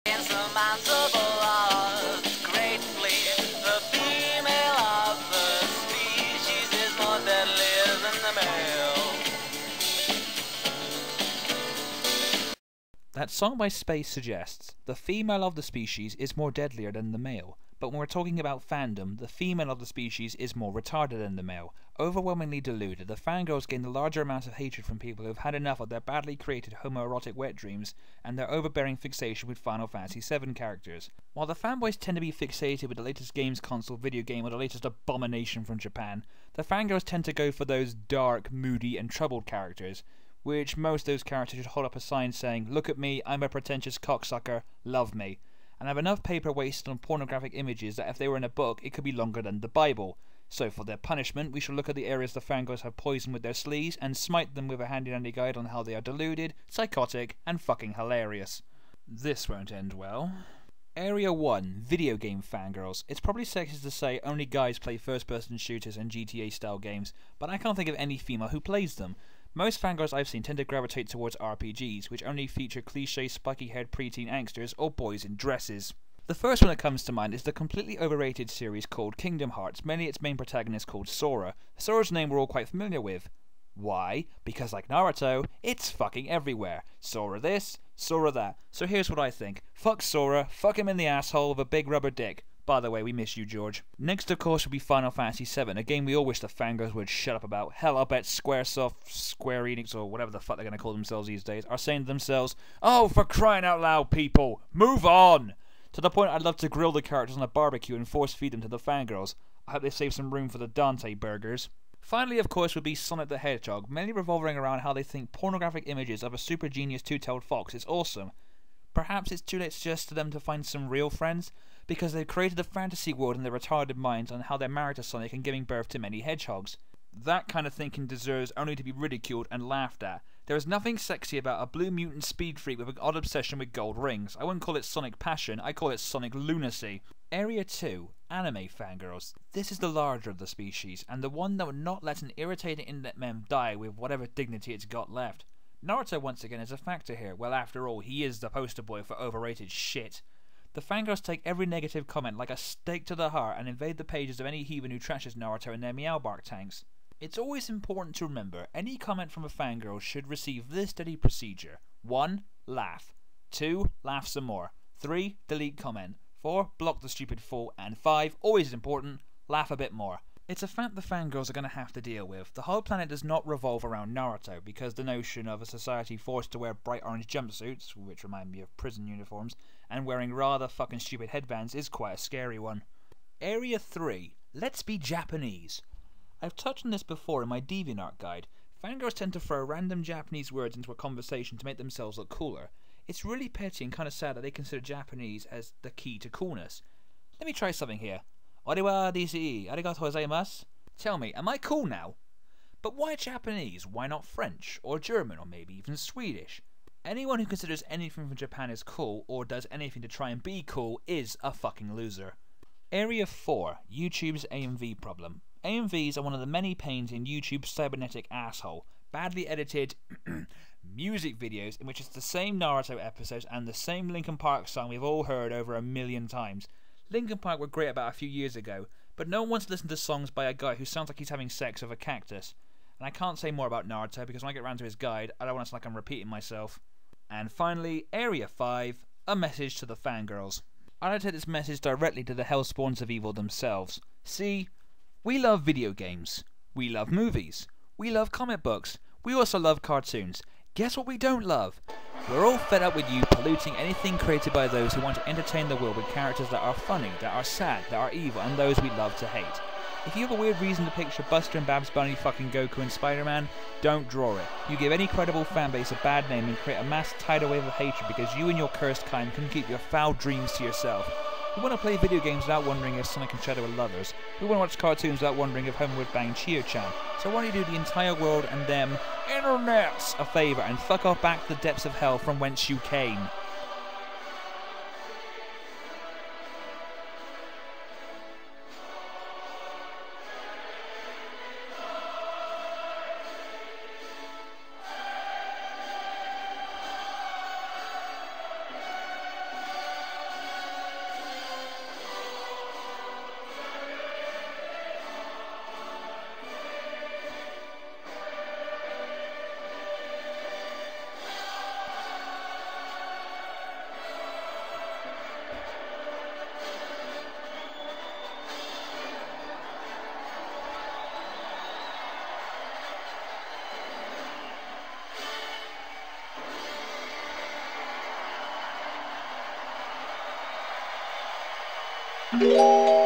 Insurmountable odds, greatly, the female of the species is more deadly than the male. That song by Space suggests the female of the species is more deadlier than the male, but when we're talking about fandom, the female of the species is more retarded than the male. Overwhelmingly deluded, the fangirls gain the larger amounts of hatred from people who've had enough of their badly created homoerotic wet dreams and their overbearing fixation with Final Fantasy VII characters. While the fanboys tend to be fixated with the latest games console, video game, or the latest abomination from Japan, the fangirls tend to go for those dark, moody, and troubled characters, which most of those characters should hold up a sign saying, "Look at me, I'm a pretentious cocksucker, love me," and have enough paper wasted on pornographic images that if they were in a book, it could be longer than the Bible. So for their punishment, we shall look at the areas the fangirls have poisoned with their sleeves and smite them with a handy-dandy guide on how they are deluded, psychotic, and fucking hilarious. This won't end well. Area 1. Video game fangirls. It's probably sexist to say only guys play first-person shooters and GTA-style games, but I can't think of any female who plays them. Most fangirls I've seen tend to gravitate towards RPGs, which only feature cliché spiky-haired preteen angsters or boys in dresses. The first one that comes to mind is the completely overrated series called Kingdom Hearts, mainly its main protagonist called Sora. Sora's name we're all quite familiar with. Why? Because like Naruto, it's fucking everywhere. Sora this, Sora that. So here's what I think. Fuck Sora, fuck him in the asshole with a big rubber dick. By the way, we miss you, George. Next, of course, would be Final Fantasy VII, a game we all wish the fangirls would shut up about. Hell, I'll bet Squaresoft, Square Enix, or whatever the fuck they're going to call themselves these days, are saying to themselves, "Oh, for crying out loud, people, move on!" To the point I'd love to grill the characters on a barbecue and force-feed them to the fangirls. I hope they save some room for the Dante burgers. Finally, of course, would be Sonic the Hedgehog, mainly revolving around how they think pornographic images of a super genius two-tailed fox is awesome. Perhaps it's too late to suggest to them to find some real friends, because they've created a fantasy world in their retarded minds on how they're married to Sonic and giving birth to many hedgehogs. That kind of thinking deserves only to be ridiculed and laughed at. There is nothing sexy about a blue mutant speed freak with an odd obsession with gold rings. I wouldn't call it Sonic passion, I call it Sonic lunacy. Area 2. Anime fangirls. This is the larger of the species, and the one that would not let an irritating internet meme die with whatever dignity it's got left. Naruto once again is a factor here. Well, after all, he is the poster boy for overrated shit. The fangirls take every negative comment like a stake to the heart and invade the pages of any heathen who trashes Naruto in their Meowbark tanks. It's always important to remember, any comment from a fangirl should receive this steady procedure. 1. Laugh. 2. Laugh some more. 3. Delete comment. 4. Block the stupid fool. And 5. Always important, laugh a bit more. It's a fact the fangirls are going to have to deal with. The whole planet does not revolve around Naruto, because the notion of a society forced to wear bright orange jumpsuits, which remind me of prison uniforms, and wearing rather fucking stupid headbands is quite a scary one. Area 3. Let's be Japanese. I've touched on this before in my DeviantArt guide. Fangirls tend to throw random Japanese words into a conversation to make themselves look cooler. It's really petty and kind of sad that they consider Japanese as the key to coolness. Let me try something here. Oriwa desu, arigatou gozaimasu. Tell me, am I cool now? But why Japanese? Why not French, or German, or maybe even Swedish? Anyone who considers anything from Japan as cool, or does anything to try and be cool, is a fucking loser. Area 4. YouTube's AMV problem. AMVs are one of the many pains in YouTube's cybernetic asshole. Badly edited music videos in which it's the same Naruto episodes and the same Linkin Park song we've all heard over 1,000,000 times. Linkin Park were great about a few years ago, but no one wants to listen to songs by a guy who sounds like he's having sex with a cactus. And I can't say more about Naruto because when I get round to his guide, I don't want to sound like I'm repeating myself. And finally, Area 5, a message to the fangirls. I'd like to take this message directly to the hellspawns of evil themselves. See, we love video games. We love movies. We love comic books. We also love cartoons. Guess what we don't love? We're all fed up with you polluting anything created by those who want to entertain the world with characters that are funny, that are sad, that are evil, and those we love to hate. If you have a weird reason to picture Buster and Babs Bunny fucking Goku and Spider-Man, don't draw it. You give any credible fanbase a bad name and create a mass tidal wave of hatred because you and your cursed kind couldn't keep your foul dreams to yourself. We want to play video games without wondering if Sonic and Shadow are lovers. We want to watch cartoons without wondering if Homer would bang Chio-chan. So why don't you do the entire world and them internets a favour and fuck off back to the depths of hell from whence you came? Bye.